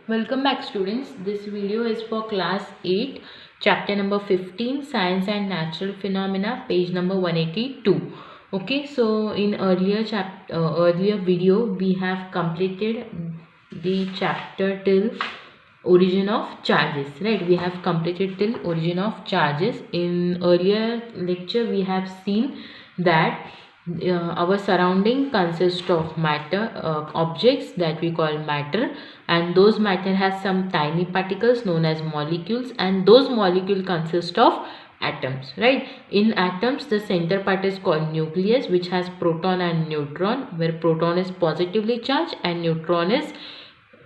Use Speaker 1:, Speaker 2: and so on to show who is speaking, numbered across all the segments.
Speaker 1: Welcome back students. This video is for class 8, chapter number 15, Science and Natural Phenomena, page number 182. Okay, so in earlier video we have completed the chapter till origin of charges, right? We have completed till origin of charges. In earlier lecture we have seen that our surrounding consists of matter, objects that we call matter, and those matter has some tiny particles known as molecules, and those molecule consist of atoms, right? In atoms the center part is called nucleus, which has proton and neutron, where proton is positively charged and neutron is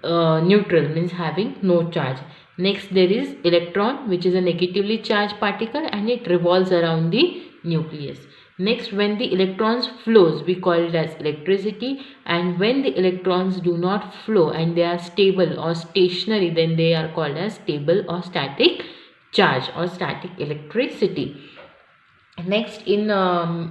Speaker 1: neutral, means having no charge. Next there is electron, which is a negatively charged particle and it revolves around the nucleus. Next, when the electrons flows, we call it as electricity, and when the electrons do not flow and they are stable or stationary, then they are called as stable or static charge or static electricity. Next, to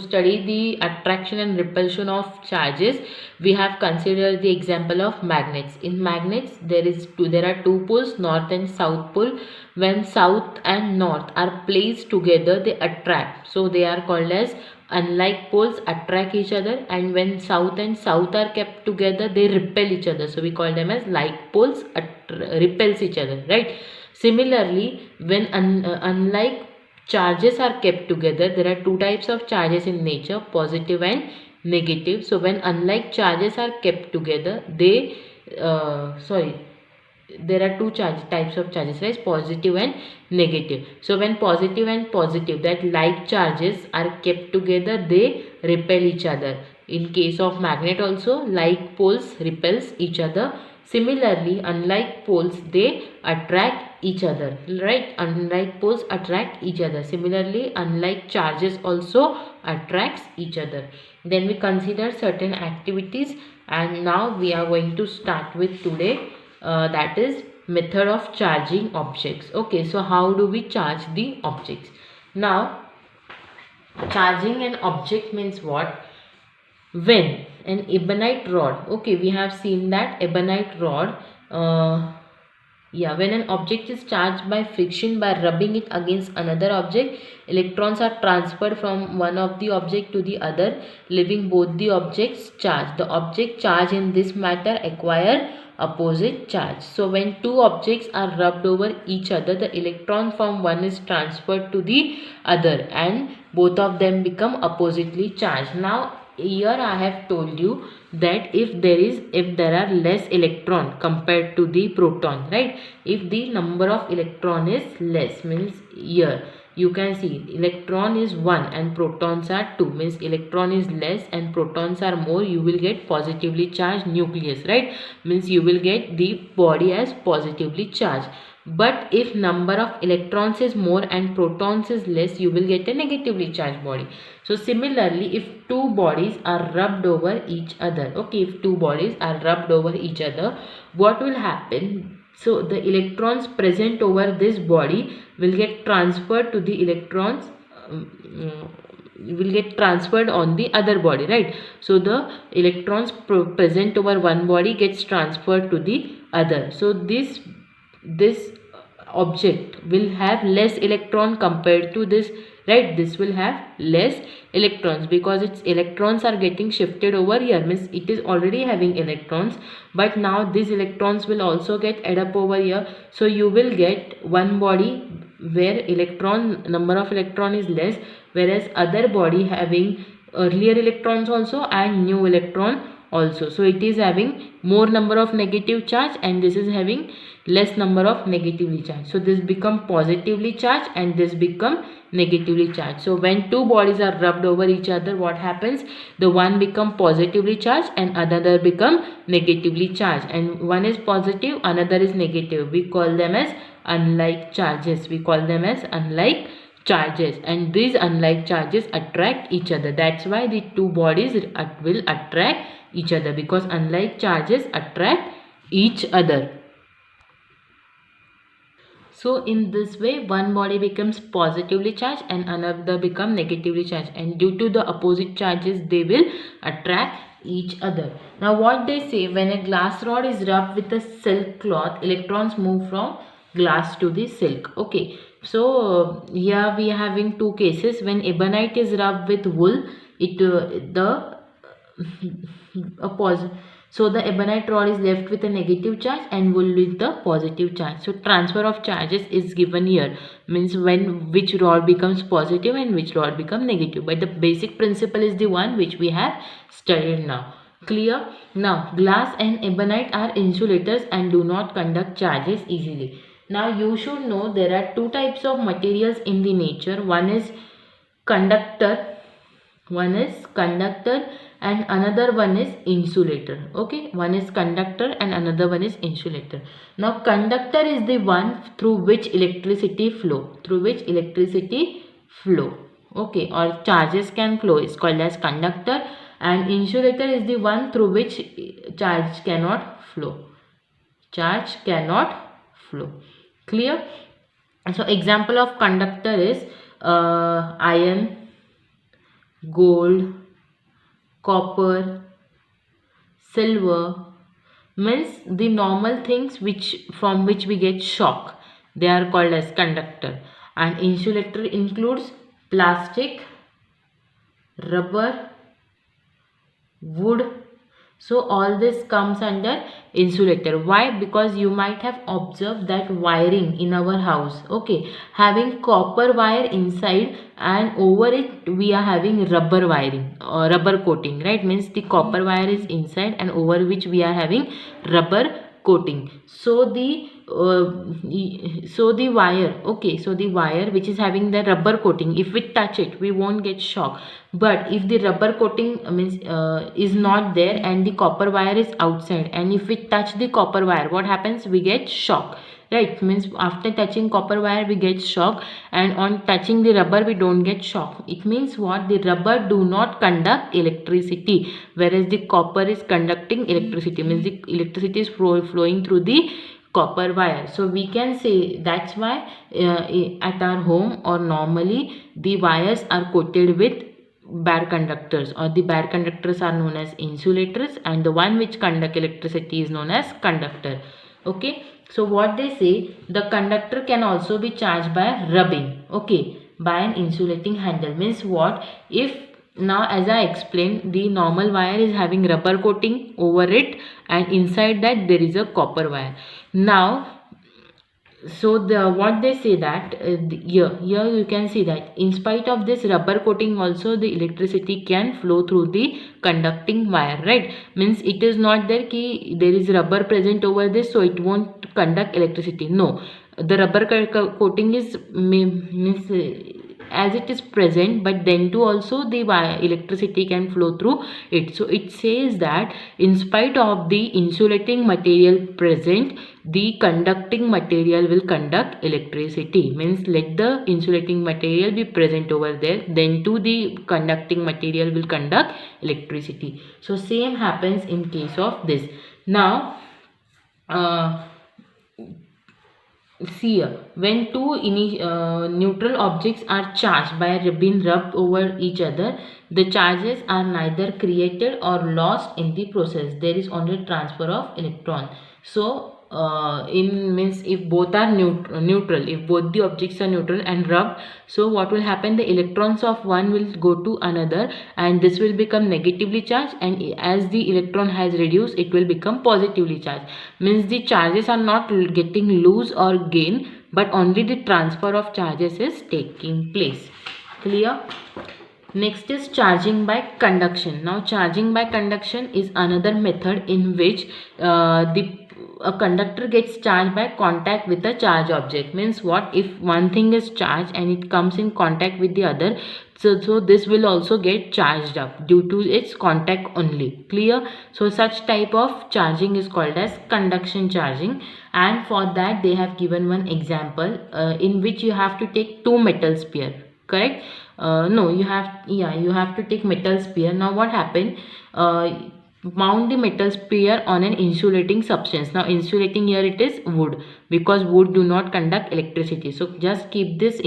Speaker 1: study the attraction and repulsion of charges, we have considered the example of magnets. In magnets there are two poles, north and south pole. When south and north are placed together, they attract, so they are called as unlike poles attract each other, and when south and south are kept together, they repel each other, so we call them as like poles repels each other, right? Similarly, when unlike charges are kept together, there are two types of charges in nature, positive and negative. So when unlike charges are kept together, there are two types of charges, right? Positive and negative. So when positive and positive, that like charges are kept together, they repel each other. In case of magnet also, like poles repels each other. Similarly, unlike poles, they attract each other, right? Unlike poles attract each other. Similarly, unlike charges also attracts each other. Then we consider certain activities, and now we are going to start with today, that is method of charging objects. Okay, so how do we charge the objects? Now, charging an object means what? When an ebonite rod, okay, we have seen that ebonite rod, when an object is charged by friction, by rubbing it against another object, electrons are transferred from one of the object to the other, leaving both the objects charged. The object charged in this matter acquire opposite charge. So when two objects are rubbed over each other, the electron from one is transferred to the other and both of them become oppositely charged. Now here I have told you that if there are less electron compared to the proton, right? If the number of electron is less, means here you can see electron is 1 and protons are 2, means electron is less and protons are more, you will get positively charged nucleus, right? Means you will get the body as positively charged. But if number of electrons is more and protons is less, you will get a negatively charged body. So similarly, if two bodies are rubbed over each other, okay, if two bodies are rubbed over each other, what will happen? So the electrons present over this body will get transferred to the electrons will get transferred on the other body, right? So the electrons present over one body gets transferred to the other. So this object will have less electron compared to this, right? This will have less electrons because its electrons are getting shifted over here, means it is already having electrons, but now these electrons will also get add up over here. So you will get one body where number of electron is less, whereas other body having earlier electrons also and new electron also. So it is having more number of negative charge and this is having less number of negatively charged. So this become positively charged and this become negatively charged. So when two bodies are rubbed over each other, what happens? The one become positively charged and another become negatively charged, and one is positive, another is negative. We call them as unlike charges. We call them as unlike charges, and these unlike charges attract each other. That's why the two bodies will attract each other, because unlike charges attract each other. So in this way, one body becomes positively charged and another become negatively charged, and due to the opposite charges they will attract each other. Now what they say, when a glass rod is rubbed with a silk cloth, electrons move from glass to the silk. Okay, so here we are having two cases. When ebonite is rubbed with wool, it the so the ebonite rod is left with a negative charge and wool with the positive charge. So transfer of charges is given here, means when which rod becomes positive and which rod become negative, but the basic principle is the one which we have studied now. Clear? Now glass and ebonite are insulators and do not conduct charges easily. Now you should know there are two types of materials in the nature. One is conductor and another one is insulator. Okay, one is conductor and another one is insulator. Now conductor is the one through which electricity flow, okay, or charges can flow, is called as conductor, and insulator is the one through which charge cannot flow. Clear? So example of conductor is iron, gold, copper, silver, means the normal things from which we get shock, they are called as conductor. And insulator includes plastic, rubber, wood. So all this comes under insulator. Why? Because you might have observed that wiring in our house, okay, having copper wire inside and over it we are having rubber wiring or rubber coating, right? Means the copper wire is inside and over which we are having rubber coating. So the wire, okay, so the wire which is having the rubber coating, if we touch it we won't get shock. But if the rubber coating is not there and the copper wire is outside, and if we touch the copper wire, what happens? We get shock, right? Means after touching copper wire we get shock, and on touching the rubber we don't get shock. It means what? The rubber do not conduct electricity, whereas the copper is conducting electricity. Means the electricity is flowing through the copper wire. So we can say that's why at our home or normally the wires are coated with bad conductors, or the bad conductors are known as insulators, and the one which conduct electricity is known as conductor. Okay, so what they say, the conductor can also be charged by rubbing, okay, by an insulating handle. Means what? If now, as I explained, the normal wire is having rubber coating over it and inside that there is a copper wire. Now so what they say that here you can see that in spite of this rubber coating also the electricity can flow through the conducting wire, right? Means it is not there ki there is rubber present over this so it won't conduct electricity. No, the rubber coating is means as it is present, but then too also the electricity can flow through it. So it says that in spite of the insulating material present, the conducting material will conduct electricity. Means let the insulating material be present over there, then too the conducting material will conduct electricity. So same happens in case of this. Now see, when two neutral objects are charged by being rubbed over each other, the charges are neither created or lost in the process. There is only transfer of electron. So in means if both are neutral, if both the objects are neutral and rubbed, so what will happen? The electrons of one will go to another and this will become negatively charged, and as the electron has reduced it will become positively charged. Means the charges are not getting loose or gain, but only the transfer of charges is taking place. Clear? Next is charging by conduction. Now charging by conduction is another method in which a conductor gets charged by contact with a charged object. Means what? If one thing is charged and it comes in contact with the other, so this will also get charged up due to its contact only. Clear? So such type of charging is called as conduction charging, and for that they have given one example in which you have to take two metal sphere. Correct? No, you have to take metal sphere. Now what happened? mount the metal sphere on an insulating substance. Now insulating here it is wood, because wood do not conduct electricity. So just keep this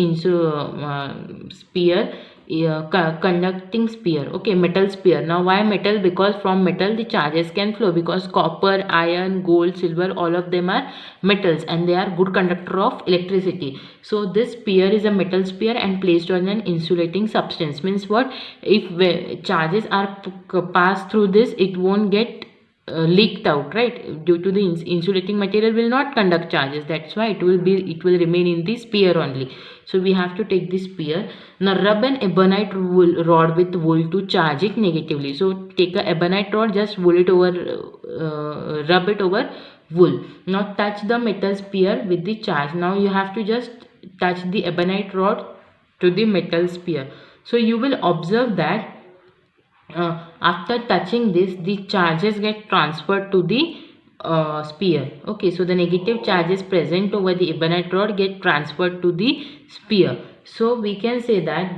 Speaker 1: sphere, conducting sphere, okay, metal sphere. Now why metal? Because from metal the charges can flow, because copper, iron, gold, silver, all of them are metals and they are good conductor of electricity. So this sphere is a metal sphere and placed on an insulating substance. Means what? If charges are passed through this, it won't get leaked out, right? Due to the insulating material will not conduct charges, that's why it will remain in the sphere only. So we have to take this sphere. Now rub an ebonite rod with wool to charge it negatively. So take a ebonite rod, just rub it over wool. Now touch the metal sphere with the charge. Now you have to just touch the ebonite rod to the metal sphere. So you will observe that after touching this, the charges get transferred to the sphere. Okay, so the negative charges present over the ebonite rod get transferred to the sphere. So we can say that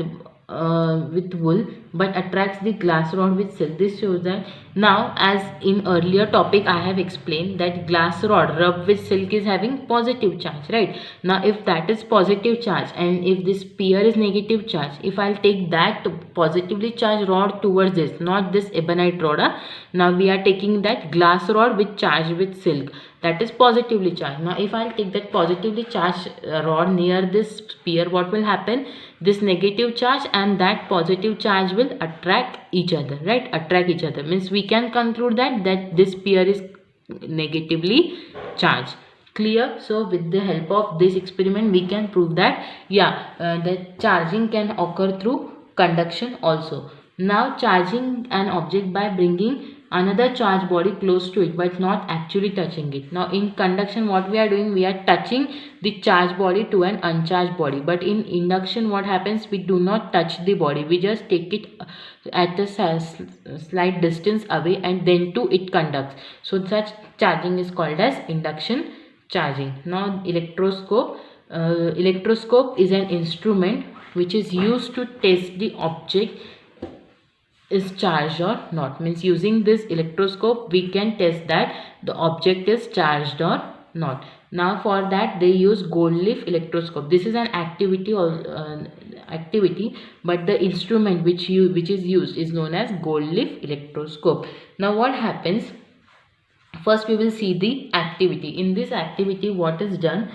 Speaker 1: with wool but attracts the glass rod with silk. This shows that, now as in earlier topic I have explained that glass rod rubbed with silk is having positive charge, right? Now if that is positive charge and if this sphere is negative charge, if I'll take that positively charged rod towards this, not this ebonite rod, now we are taking that glass rod with charge with silk, that is positively charged. Now if I'll take that positively charged rod near this sphere, what will happen? This negative charge and that positive charge will attract each other, right? Attract each other means we can conclude that this sphere is negatively charged. Clear? So with the help of this experiment we can prove that that charging can occur through conduction also. Now charging an object by bringing another charged body close to it but not actually touching it. Now in conduction what we are doing, we are touching the charged body to an uncharged body, but in induction what happens, we do not touch the body, we just take it at a slight distance away and then too it conducts. So such charging is called as induction charging. Now electroscope. Electroscope is an instrument which is used to test the object is charged or not. Means using this electroscope we can test that the object is charged or not. Now for that they use gold leaf electroscope. This is an activity but the instrument which is used is known as gold leaf electroscope. Now what happens? First we will see the activity. In this activity what is done,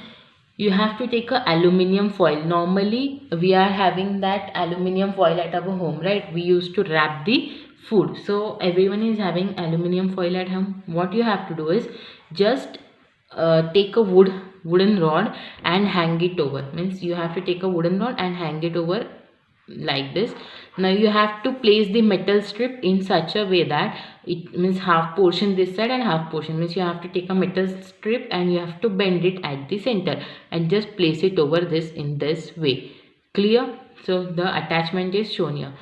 Speaker 1: you have to take a aluminium foil. Normally we are having that aluminium foil at our home, right? We used to wrap the food, so everyone is having aluminium foil at home. What you have to do is just take a wooden rod and hang it over. Means you have to take a wooden rod and hang it over like this. Now you have to place the metal strip in such a way that it means half portion this side and half portion, means you have to take a metal strip and you have to bend it at the center and just place it over this in this way. Clear? So the attachment is shown here.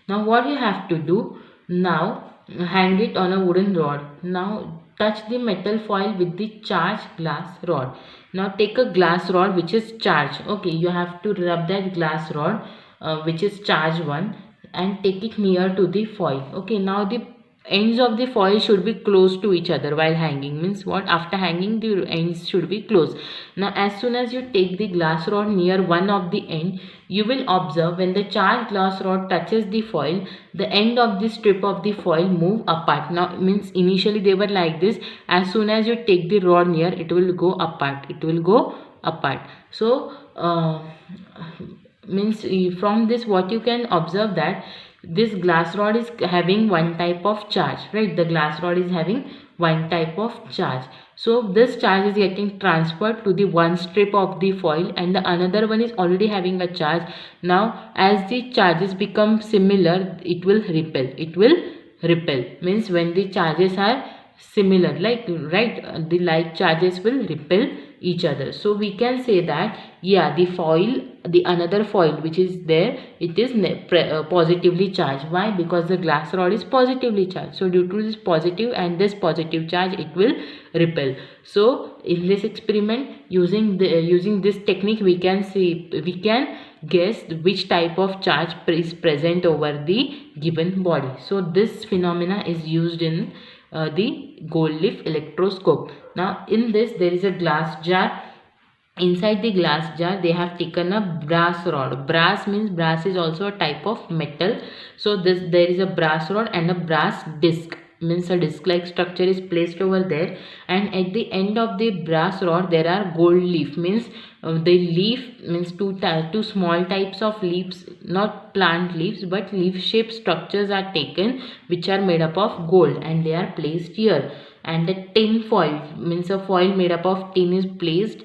Speaker 1: Now what you have to do, now hang it on a wooden rod. Now touch the metal foil with the charged glass rod. Now take a glass rod which is charged. Okay, you have to rub that glass rod which is charged one and take it near to the foil. Okay, now the ends of the foil should be close to each other while hanging. Means what? After hanging the ends should be close. Now as soon as you take the glass rod near one of the end, you will observe when the charged glass rod touches the foil, the end of the strip of the foil move apart. Now means initially they were like this, as soon as you take the rod near, it will go apart, it will go apart. So means from this what you can observe, that this glass rod is having one type of charge, right? The glass rod is having one type of charge. So this charge is getting transferred to the one strip of the foil and the another one is already having a charge. Now as the charges become similar, it will repel. It will repel means when the charges are similar, like, right, the like charges will repel each other. So we can say that the foil, the another foil which is there, it is positively charged. Why? Because the glass rod is positively charged. So due to this positive and this positive charge, it will repel. So in this experiment, using this technique, we can guess which type of charge is present over the given body. So this phenomena is used in the gold leaf electroscope. Now in this there is a glass jar. Inside the glass jar they have taken a brass rod. Brass means brass is also a type of metal. So there is a brass rod and a brass disc, means a disc like structure is placed over there, and at the end of the brass rod there are gold leaf, means the leaf means two small types of leaves, not plant leaves but leaf shaped structures are taken which are made up of gold and they are placed here. And the tin foil, means a foil made up of tin, is placed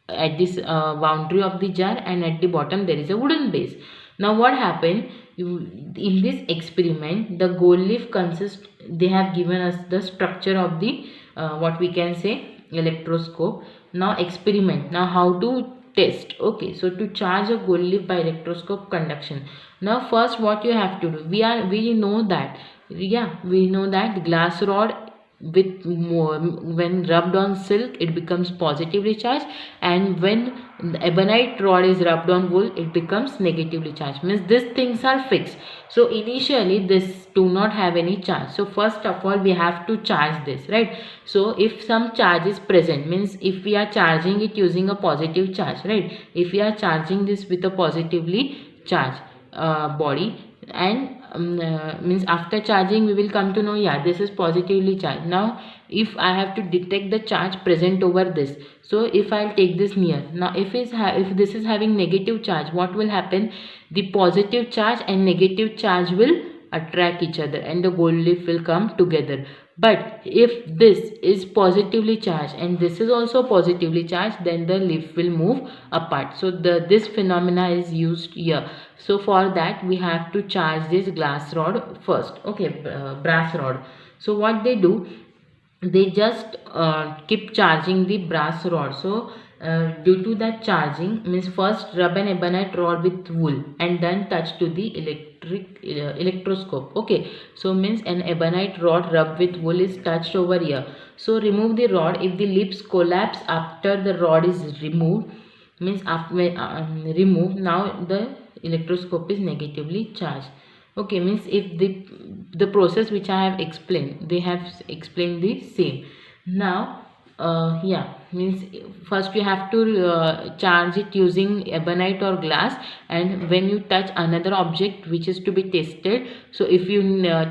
Speaker 1: at this boundary of the jar, and at the bottom there is a wooden base. Now what happened, in this experiment the gold leaf consists, they have given us the structure of the what we can say electroscope. Now experiment, now how to test. Okay, so to charge a gold leaf by electroscope conduction, now first what you have to do, we know that, yeah, we know that glass rod with more, when rubbed on silk it becomes positively charged, and when the ebonite rod is rubbed on wool it becomes negatively charged, means these things are fixed. So initially this do not have any charge, so first of all we have to charge this, right? So if some charge is present, means if we are charging it using a positive charge, right, if we are charging this with a positively charged body, and means after charging we will come to know, yeah, this is positively charged. Now if I have to detect the charge present over this, so if I'll take this near, now if this is having negative charge, what will happen, the positive charge and negative charge will attract each other and the gold leaf will come together. But if this is positively charged and this is also positively charged, then the leaf will move apart. So this phenomena is used here. So for that we have to charge this glass rod first, okay, brass rod. So what they do, they just keep charging the brass rod. So due to that charging, means first rub an ebonite rod with wool and then touch to the electroscope. Okay, so means an ebonite rod rubbed with wool is touched over here. So remove the rod. If the lips collapse after the rod is removed, means after remove, now the electroscope is negatively charged. Okay, means if the process which I have explained, they have explained the same. Now yeah, means first you have to charge it using ebonite or glass, and when you touch another object which is to be tested, so if you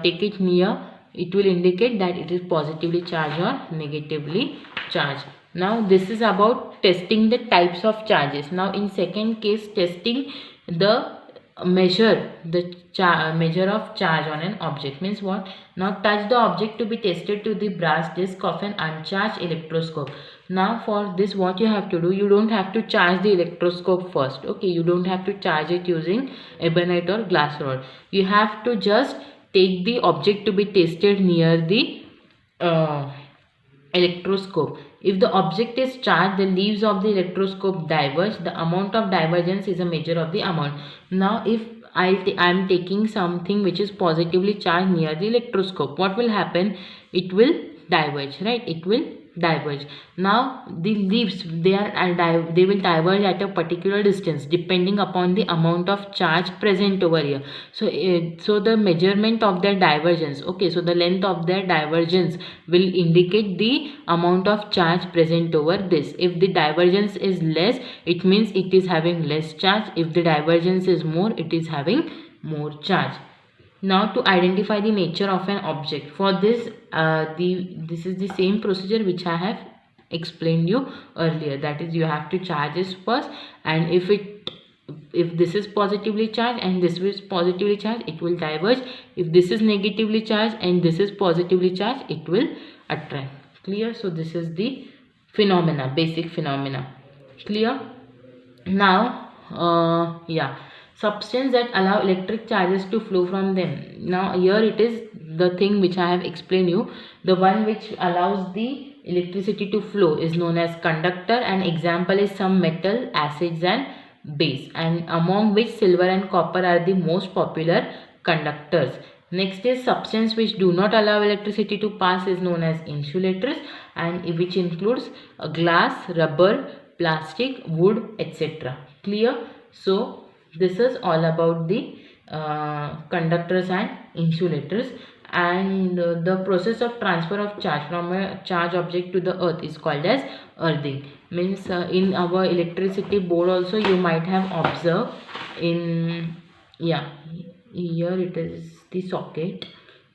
Speaker 1: take it near, it will indicate that it is positively charged or negatively charged. Now this is about testing the types of charges. Now in second case, testing the measure of charge on an object, means what, now touch the object to be tested to the brass disc of an uncharged electroscope. Now for this what you have to do, you don't have to charge the electroscope first, okay, you don't have to charge it using ebonite or glass rod. You have to just take the object to be tested near the electroscope. If the object is charged, the leaves of the electroscope diverge. The amount of divergence is a measure of the amount. Now if I am taking something which is positively charged near the electroscope, what will happen, it will diverge, right, it will diverge. Now the leaves, they will diverge at a particular distance depending upon the amount of charge present over here. So so the measurement of their divergence, okay, so the length of their divergence will indicate the amount of charge present over this. If the divergence is less, it means it is having less charge. If the divergence is more, it is having more charge. Now to identify the nature of an object, for this this is the same procedure which I have explained you earlier, that is you have to charge this first, and if this is positively charged and this is positively charged, it will diverge. If this is negatively charged and this is positively charged, it will attract. Clear? So this is the phenomena, basic phenomena. Clear? Now yeah, substance that allow electric charges to flow from them. Now here it is the thing which I have explained you. The one which allows the electricity to flow is known as conductor. An example is some metal, acids and base, and among which silver and copper are the most popular conductors. Next is substance which do not allow electricity to pass is known as insulators, and which includes glass, rubber, plastic, wood, etc. Clear? So this is all about the conductors and insulators. and the process of transfer of charge from a charge object to the earth is called as earthing. Means in our electricity board also you might have observed in, yeah, here it is the socket.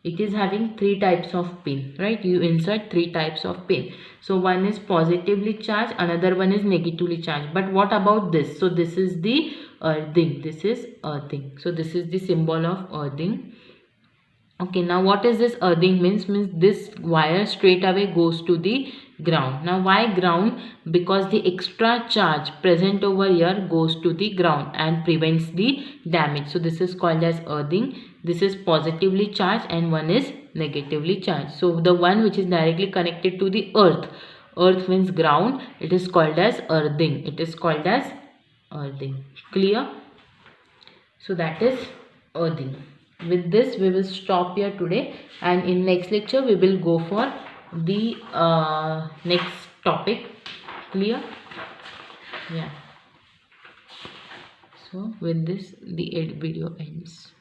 Speaker 1: It is having three types of pin, right? You insert three types of pin. So one is positively charged, another one is negatively charged. But what about this? So this is the earthing. This is earthing. So this is the symbol of earthing. Okay, now what is this earthing means? Means this wire straight away goes to the ground. Now why ground? Because the extra charge present over here goes to the ground and prevents the damage. So this is called as earthing. This is positively charged and one is negatively charged. So the one which is directly connected to the earth, earth means ground, it is called as earthing. It is called as earthing. Clear? So that is earthing. With this we will stop here today, and in next lecture we will go for the next topic. Clear? Yeah. So with this the video ends.